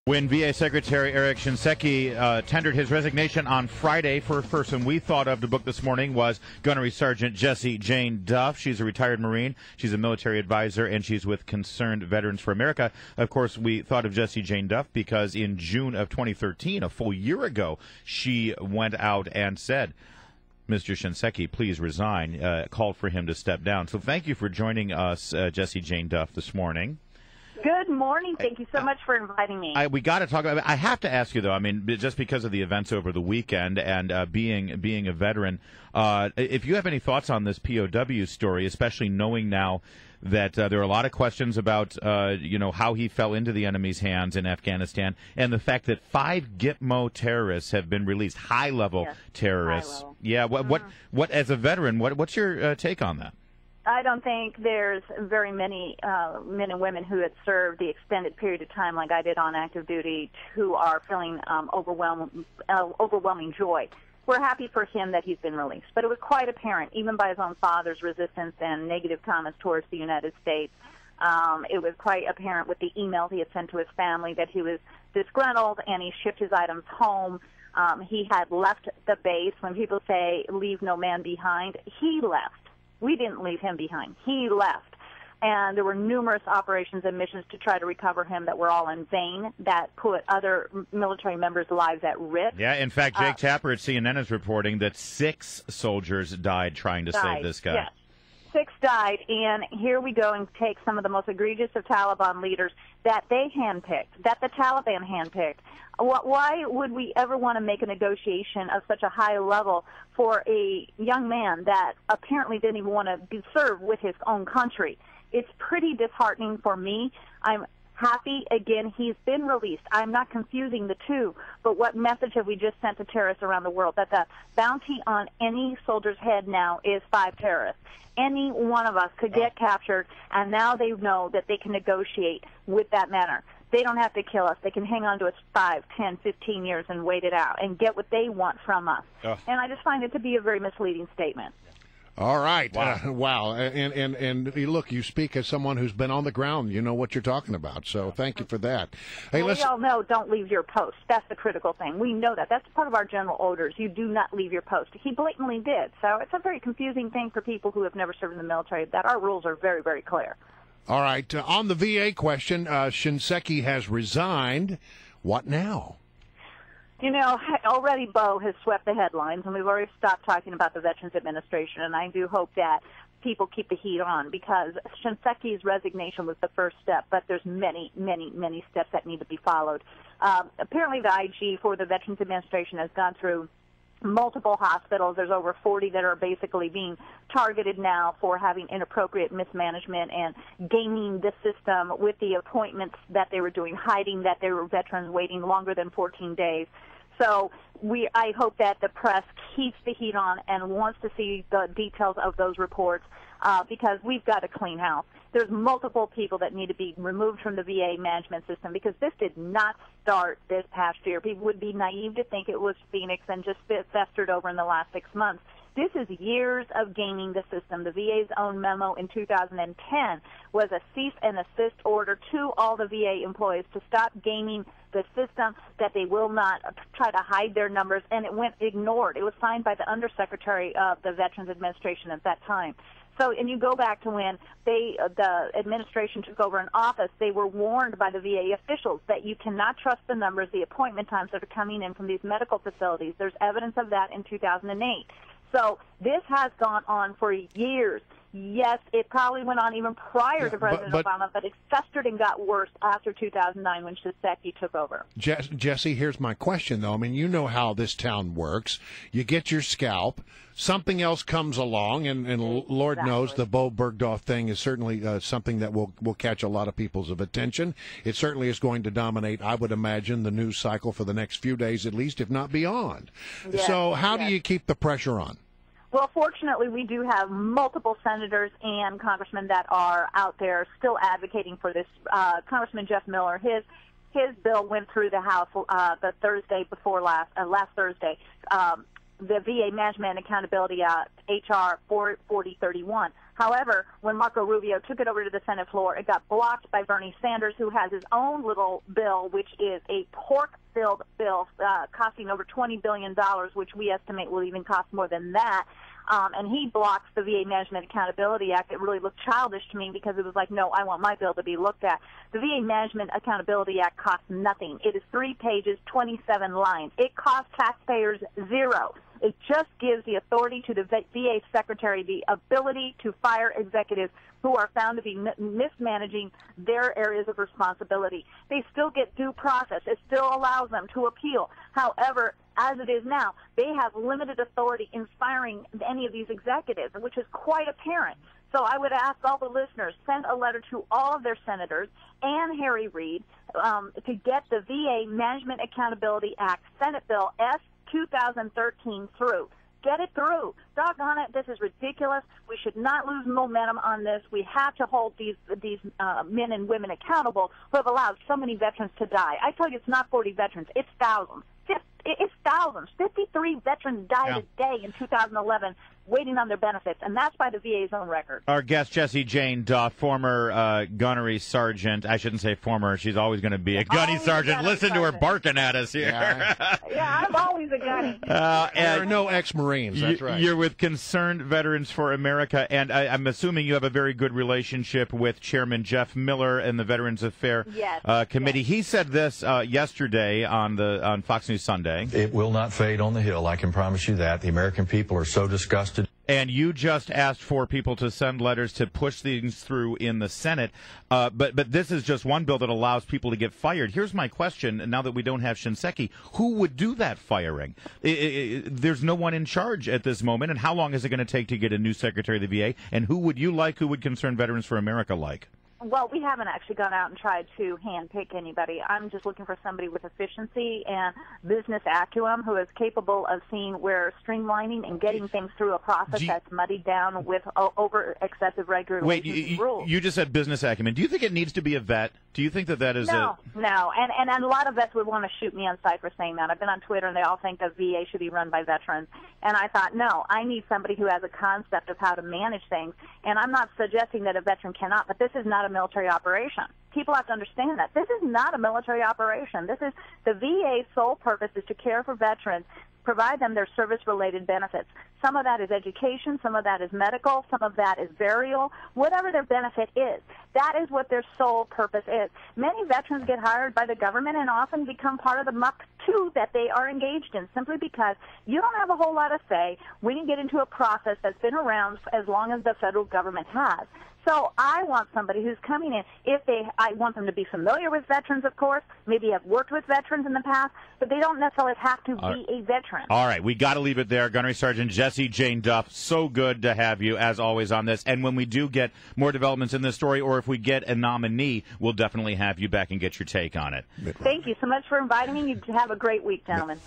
When VA Secretary Eric Shinseki tendered his resignation on Friday, first person we thought of to book this morning was Gunnery Sergeant Jessie Jane Duff. She's a retired Marine. She's a military advisor, and she's with Concerned Veterans for America. Of course, we thought of Jessie Jane Duff because in June of 2013, a full year ago, she went out and said, Mr. Shinseki, please resign, called for him to step down. So thank you for joining us, Jessie Jane Duff, this morning. Good morning. Thank you so much for inviting me. We got to talk about it. I have to ask you, though, I mean, just because of the events over the weekend and being a veteran, if you have any thoughts on this POW story, especially knowing now that there are a lot of questions about, how he fell into the enemy's hands in Afghanistan, and the fact that 5 Gitmo terrorists have been released, high-level terrorists. High level. Yeah. What as a veteran, what's your take on that? I don't think there's very many men and women who had served the extended period of time like I did on active duty who are feeling overwhelming joy. We're happy for him that he's been released, but it was quite apparent, even by his own father's resistance and negative comments towards the United States. It was quite apparent with the emails he had sent to his family that he was disgruntled and he shipped his items home. He had left the base. When people say, leave no man behind, he left. We didn't leave him behind. He left. And there were numerous operations and missions to try to recover him that were all in vain, that put other military members' lives at risk. Yeah, in fact, Jake Tapper at CNN is reporting that 6 soldiers died trying to save this guy. Yes. 6 died, and here we go and take some of the most egregious of Taliban leaders that they handpicked, that the Taliban handpicked. Why would we ever want to make a negotiation of such a high level for a young man that apparently didn't even want to serve with his own country? It's pretty disheartening for me. I'm happy, again, he's been released. I'm not confusing the two, but what message have we just sent to terrorists around the world? That the bounty on any soldier's head now is 5 terrorists. Any one of us could get captured, and now they know that they can negotiate with that manner. They don't have to kill us. They can hang on to us 5, 10, 15 years and wait it out and get what they want from us. And I just find it to be a very misleading statement. All right. Wow. Wow. And look, you speak as someone who's been on the ground. You know what you're talking about. So thank you for that. Hey, well, we all know don't leave your post. That's the critical thing. We know that. That's part of our general orders. You do not leave your post. He blatantly did. So it's a very confusing thing for people who have never served in the military, that our rules are very, very clear. All right. On the VA question, Shinseki has resigned. What now? You know, already Bowe has swept the headlines, and we've already stopped talking about the Veterans Administration, and I do hope that people keep the heat on, because Shinseki's resignation was the first step, but there's many, many, many steps that need to be followed. Apparently the IG for the Veterans Administration has gone through multiple hospitals. There's over 40 that are basically being targeted now for having inappropriate mismanagement and gaming the system with the appointments that they were doing, hiding that there were veterans waiting longer than 14 days. So I hope that the press keeps the heat on and wants to see the details of those reports, because we've got a clean house. There's multiple people that need to be removed from the VA management system, because this did not start this past year. People would be naive to think it was Phoenix and just festered over in the last 6 months. This is years of gaming the system. The VA's own memo in 2010 was a cease and desist order to all the VA employees to stop gaming the system, that they will not try to hide their numbers, and it went ignored. It was signed by the Undersecretary of the Veterans Administration at that time. So, and you go back to when the administration took over in office, they were warned by the VA officials that you cannot trust the numbers, the appointment times that are coming in from these medical facilities. There's evidence of that in 2008. So this has gone on for years. Yes, it probably went on even prior to President Obama, but it festered and got worse after 2009 when Shinseki took over. Jessie, here's my question, though. I mean, you know how this town works. You get your scalp, something else comes along, and Lord knows the Bowe Bergdahl thing is certainly something that will catch a lot of people's attention. It certainly is going to dominate, I would imagine, the news cycle for the next few days at least, if not beyond. Yes, so how do you keep the pressure on? Well, fortunately, we do have multiple senators and congressmen that are out there still advocating for this. Congressman Jeff Miller, his bill went through the House the Thursday before last Thursday. The VA Management and Accountability Act, H.R. 4031, However, when Marco Rubio took it over to the Senate floor, it got blocked by Bernie Sanders, who has his own little bill, which is a pork-filled bill costing over $20 billion, which we estimate will even cost more than that. And he blocks the VA Management Accountability Act. It really looked childish to me because it was like, no, I want my bill to be looked at. The VA Management Accountability Act costs nothing. It is 3 pages, 27 lines. It costs taxpayers $0. It just gives the authority to the VA secretary the ability to fire executives who are found to be mismanaging their areas of responsibility. They still get due process. It still allows them to appeal. However, as it is now, they have limited authority in firing any of these executives, which is quite apparent. So I would ask all the listeners, send a letter to all of their senators and Harry Reid to get the VA Management Accountability Act, Senate Bill S. 2013 through. Get it through. Doggone it, this is ridiculous. We should not lose momentum on this. We have to hold these men and women accountable who have allowed so many veterans to die. I tell you, it's not 40 veterans. It's thousands. It's thousands. 53 veterans died a day in 2011 waiting on their benefits, and that's by the VA's own record. Our guest, Jessie Jane Duff, former gunnery sergeant. I shouldn't say former. She's always going to be a gunny sergeant. Listen to her barking at us here. Yeah, I'm always a gunny. There are no ex-Marines, that's right. You're with Concerned Veterans for America, and I'm assuming you have a very good relationship with Chairman Jeff Miller and the Veterans Affairs Committee. Yes. He said this yesterday on Fox News Sunday. It will not fade on the Hill, I can promise you that. The American people are so disgusted. And you just asked for people to send letters to push things through in the Senate. But this is just one bill that allows people to get fired. Here's my question, now that we don't have Shinseki. Who would do that firing? There's no one in charge at this moment. And how long is it going to take to get a new Secretary of the VA? And who would you like? Who would Concerned Veterans for America like? Well, we haven't actually gone out and tried to handpick anybody. I'm just looking for somebody with efficiency and business acumen who is capable of seeing where streamlining and getting things through a process that's muddied down with over excessive regulations rules. You just said business acumen. Do you think it needs to be a vet? Do you think that is No. And a lot of vets would want to shoot me on sight for saying that. I've been on Twitter, and they all think the VA should be run by veterans. And I thought, no, I need somebody who has a concept of how to manage things. And I'm not suggesting that a veteran cannot, but this is not a military operation. People have to understand that. This is not a military operation. This is the VA's sole purpose is to care for veterans, provide them their service-related benefits. Some of that is education, some of that is medical, some of that is burial, whatever their benefit is. That is what their sole purpose is. Many veterans get hired by the government and often become part of the muck, too, that they are engaged in, simply because you don't have a whole lot of say when you get into a process that's been around as long as the federal government has. So I want somebody who's coming in. I want them to be familiar with veterans, of course, maybe have worked with veterans in the past, but they don't necessarily have to be a veteran. All right, we got to leave it there. Gunnery Sergeant Jessie Jane Duff, so good to have you, as always, on this. And when we do get more developments in this story, or if we get a nominee, we'll definitely have you back and get your take on it. Thank you so much for inviting me. You have a great week, gentlemen.